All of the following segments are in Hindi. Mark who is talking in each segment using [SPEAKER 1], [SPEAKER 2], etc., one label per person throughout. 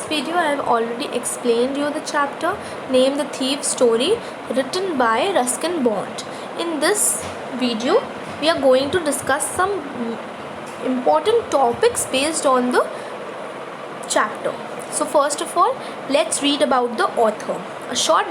[SPEAKER 1] video I have already explained you the chapter named The Thief's Story, written by Ruskin Bond. In this video we are going to discuss some important topics based on the chapter. So first of all, let's read about the author. A short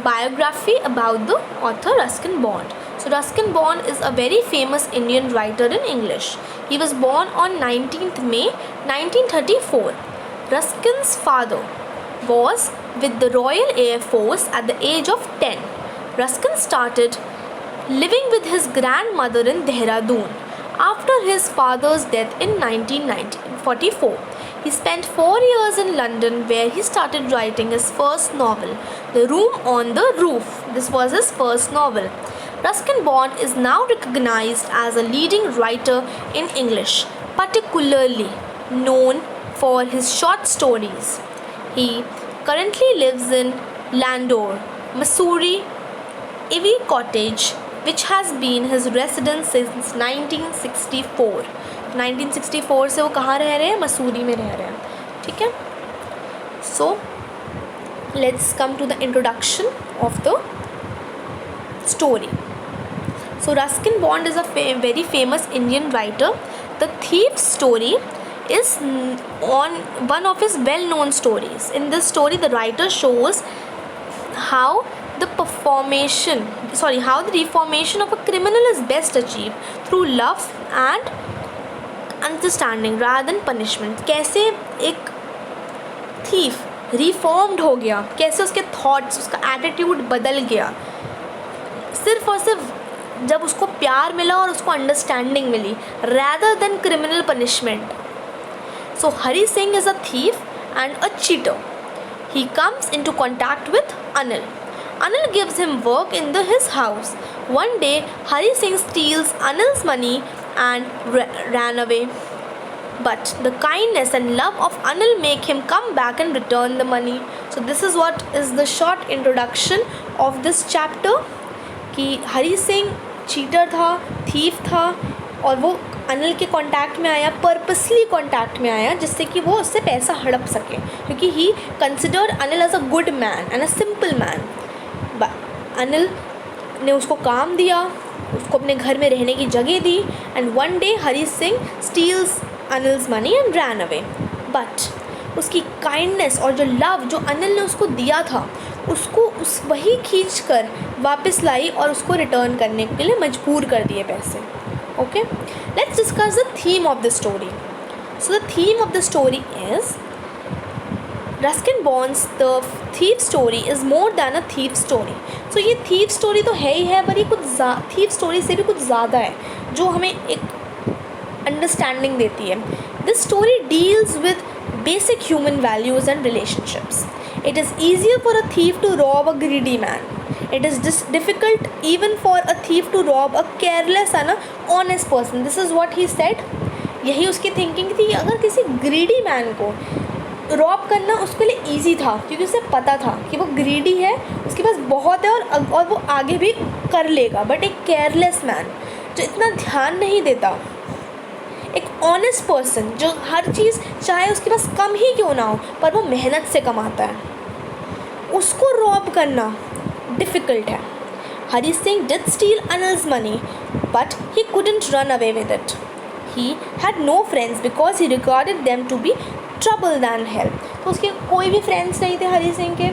[SPEAKER 1] biography about the author Ruskin Bond. So Ruskin Bond is a very famous Indian writer in English. He was born on 19th May 1934. Ruskin's father was with the Royal Air Force at the age of 10. Ruskin started living with his grandmother in Dehradun after his father's death in 1944. He spent 4 years in London where he started writing his first novel, The Room on the Roof. This was his first novel. Ruskin Bond is now recognized as a leading writer in English, particularly known for his short stories. He currently lives in Landor, Missouri, Ivy Cottage, which has been his residence since 1964. 1964 से वो कहाँ रह रहे हैं? मसूरी में रह रहे हैं. ठीक है. So let's come to the introduction of the story. So Ruskin Bond is a very famous Indian writer. The Thief's Story is on one of his well-known stories. In this story, the writer shows how the reformation of a criminal is best achieved through love and understanding rather than punishment. कैसे एक thief reformed हो गया, कैसे उसके thoughts, उसका attitude बदल गया, सिर्फ और सिर्फ जब उसको प्यार मिला और उसको understanding milli, rather than criminal punishment. So Hari Singh is a thief and a cheater. He comes into contact with Anil. Anil gives him work in his house. One day, Hari Singh steals Anil's money and ran away. But the kindness and love of Anil make him come back and return the money. So this is what is the short introduction of this chapter. कि हरी सिंह चीटर था, थीफ था और वो अनिल के कांटेक्ट में आया, पर्पसली कांटेक्ट में आया जिससे कि वो उससे पैसा हड़प सके, क्योंकि he considered Anil as a good man and a simple man. Anil ने उसको काम दिया, उसको अपने घर में रहने की जगह दी, and one day Hari Singh steals Anil's money and ran away. But उसकी काइंडनेस और जो लव जो अनिल ने उसको दिया था उसको वही खींच कर वापस लाई और उसको रिटर्न करने के लिए मजबूर कर दिए पैसे. Okay, let's discuss the theme of the story. So the theme of the story is Ruskin Bond's the thief story is more than a thief story. So ये थीफ स्टोरी तो है ही है, पर ये कुछ थीफ स्टोरी से भी कुछ ज़्यादा है जो हमें एक अंडरस्टैंडिंग देती है. This story deals with basic human values and relationships. It is easier for a thief to rob a greedy man. It is difficult even for a thief to rob a careless and a honest person. This is what he said. यही उसकी थिंकिंग थी. अगर किसी ग्रीडी मैन को रॉब करना उसके लिए ईजी था क्योंकि उसे पता था कि वो ग्रीडी है, उसके पास बहुत है और वो आगे भी कर लेगा. बट एक केयरलेस मैन जो इतना ध्यान नहीं देता, एक ऑनेस्ट पर्सन जो हर चीज़ चाहे उसके पास कम ही क्यों ना हो पर वो मेहनत से कमाता है, उसको रॉब करना डिफ़िकल्ट है. Hari Singh did steal Anil's money but he couldn't run away with it. He had no friends because he regarded them to be trouble than help. तो उसके कोई भी फ्रेंड्स नहीं थे हरी सिंह के,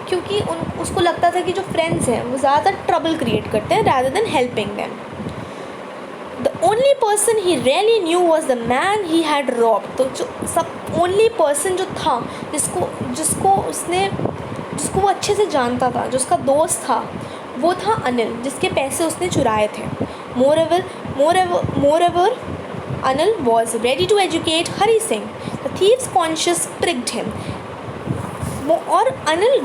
[SPEAKER 1] क्योंकि उसको लगता था कि जो फ्रेंड्स हैं वो ज़्यादा ट्रबल क्रिएट करते हैं rather than helping them. The only person he really knew was the man he had robbed. तो जो सब only person जो था जिसको वो अच्छे से जानता था, जो उसका दोस्त था, वो था अनिल, जिसके पैसे उसने चुराए थे. Moreover, Anil was ready to educate Hari Singh. The thief's conscience pricked him. और अनिल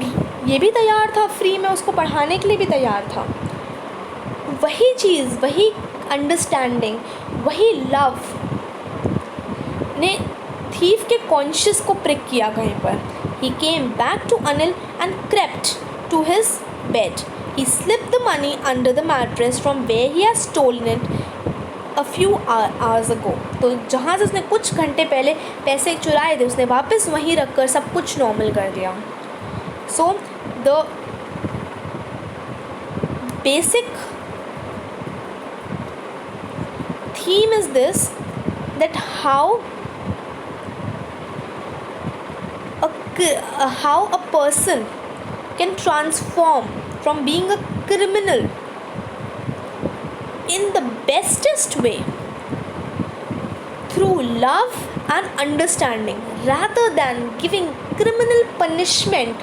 [SPEAKER 1] ये भी तैयार था, फ्री में उसको पढ़ाने के लिए भी तैयार था. वही चीज़, वही अंडरस्टैंडिंग, वही लव ने थीफ के कॉन्शियस को प्रिक किया कहीं पर. He came back to Anil and crept to his bed. He slipped the money under the mattress from where he had stolen it a few hours ago. तो जहाँ से उसने कुछ घंटे पहले पैसे चुराए थे उसने वापस वहीं रख कर सब कुछ नॉर्मल कर दिया. So the basic theme is this, that how a person can transform from being a criminal in the bestest way through love and understanding rather than giving criminal punishment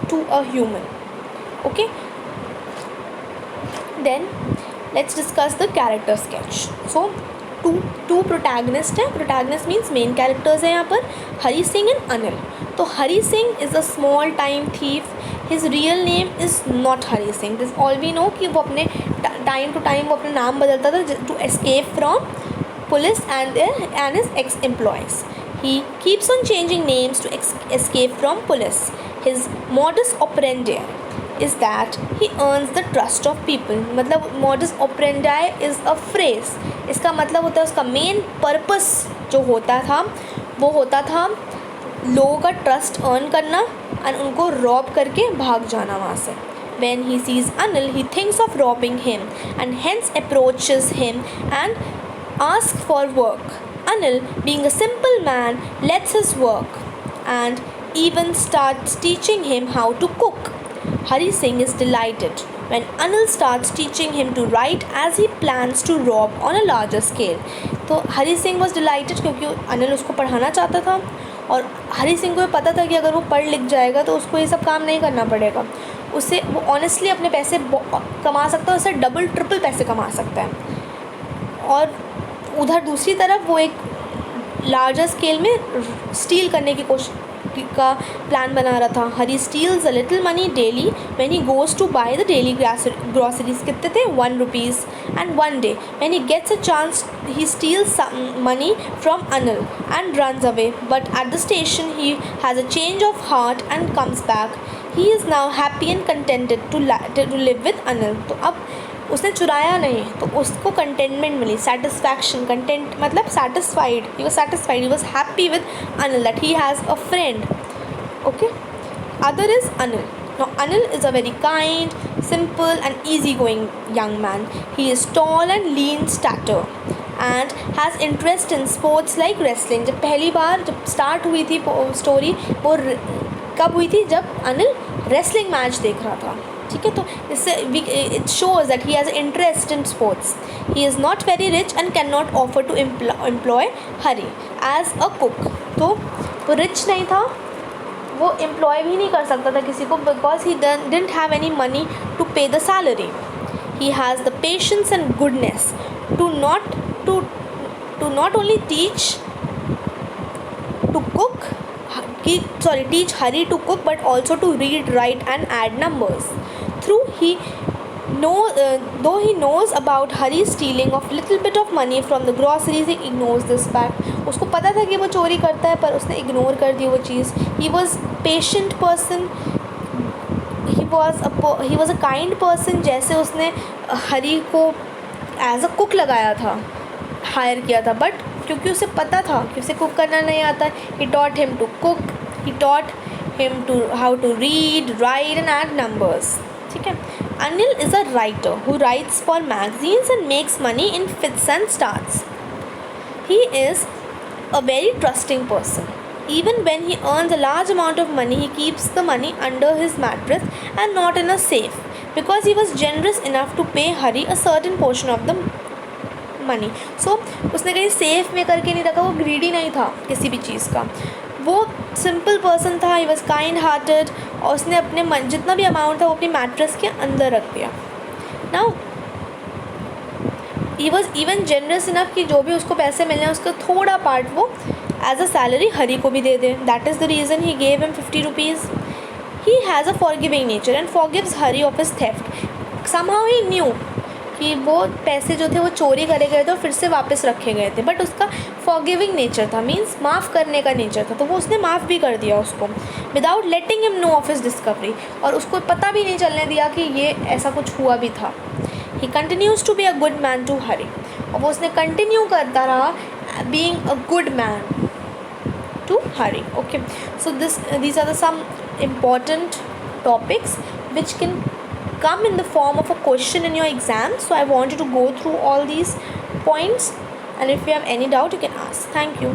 [SPEAKER 1] to a human. Okay, then let's discuss the character sketch. So two protagonists हैं. Protagonist means main characters हैं यहाँ पर, हरी सिंह and अनिल. तो Hari Singh is a small time thief. His real name is not Hari Singh. This all we know कि वो अपने time to time वो अपना नाम बदलता था to escape from police and his ex-employees. He keeps on changing names to escape from police. His modus operandi is that he earns the trust of people. मतलब modus operandi is a phrase. इसका मतलब होता है उसका मेन पर्पस जो होता था वो होता था लोगों का ट्रस्ट अर्न करना और उनको रॉब करके भाग जाना वहाँ से. When he sees Anil, he thinks of robbing him and hence approaches him and asks for work. Anil, being a simple man, lets his work and even starts teaching him how to cook. Hari Singh is delighted when Anil starts teaching him to write as he plans to rob on a larger scale. तो हरी सिंह was delighted क्योंकि अनिल उसको पढ़ाना चाहता था और हरी सिंह को पता था कि अगर वो पढ़ लिख जाएगा तो उसको ये सब काम नहीं करना पड़ेगा. उससे वो ऑनेस्टली अपने पैसे कमा सकता है, उससे डबल ट्रिपल पैसे कमा सकता है. और उधर दूसरी तरफ वो एक लार्जर स्केल में स्टील करने की कोशिश का प्लान बना रहा था. Hari steals a little money daily when he goes to buy the daily groceries. कितने थे? ₹1. And one day when he gets a chance he steals money from Anil and runs away. But at the station he has a change of heart and comes back. He is now happy and contented to live with Anil. तो अब उसने चुराया नहीं तो उसको कंटेंटमेंट मिली, सेटिस्फैक्शन. कंटेंट मतलब satisfied. He was satisfied, he was happy with Anil that he has a friend. Okay, other is Anil. Now Anil is a very kind, simple and easygoing young man. He is tall and lean stature and has interest in sports like wrestling. जब पहली बार जब स्टार्ट हुई थी स्टोरी वो कब हुई थी? जब अनिल रेसलिंग मैच देख रहा था. ठीक है, तो इससे it shows that he has interest in sports. He is not very rich and can not offer to employ Hari as a cook. तो वो रिच नहीं था, वो एम्प्लॉय भी नहीं कर सकता था किसी को because he didn't have any money to pay the salary. He has the patience and goodness to not only teach Hari to cook but also to read, write and add numbers. Though he knows about Hari stealing of little bit of money from the groceries, he ignores this fact. उसको पता था कि वो चोरी करता है पर उसने इग्नोर कर दी वो चीज़. He was patient person. He was a kind person. जैसे उसने हरी को एज अ कुक लगाया था, हायर किया था, बट क्योंकि उसे पता था कि उसे कुक करना नहीं आता, he taught him to cook. He taught him how to read, write and add numbers. ठीक है. Anil is a writer who writes for magazines and makes money in fits and starts. He is a very trusting person. Even when he earns a large amount of money, he keeps the money under his mattress and not in a safe because he was generous enough to pay Hari a certain portion of the money. So उसने कहीं सेफ में करके नहीं रखा. वो ग्रीडी नहीं था किसी भी चीज़ का. वो सिंपल पर्सन था. ही वॉज काइंड हार्टेड और उसने अपने जितना भी अमाउंट था वो अपनी मैट्रेस के अंदर रख दिया. Now he was even generous enough कि जो भी उसको पैसे मिलने हैं उसका थोड़ा पार्ट वो एज अ सैलरी हरी को भी दे दे. That is the reason he gave him ₹50. He has a forgiving nature and forgives Hari of his theft. Somehow he knew कि वो पैसे जो थे वो चोरी करे गए थे और फिर से वापस रखे गए थे, बट उसका फॉरगिविंग नेचर था, मीन्स माफ़ करने का नेचर था. तो वो उसने माफ़ भी कर दिया उसको without letting him know of his discovery. और उसको पता भी नहीं चलने दिया कि ये ऐसा कुछ हुआ भी था. He continues to be a good man to Hari, और वो उसने कंटिन्यू करता रहा being a good man to hurry. Okay, so these are the some important topics which can come in the form of a question in your exam. So I want you to go through all these points, and if you have any doubt you can ask. Thank you.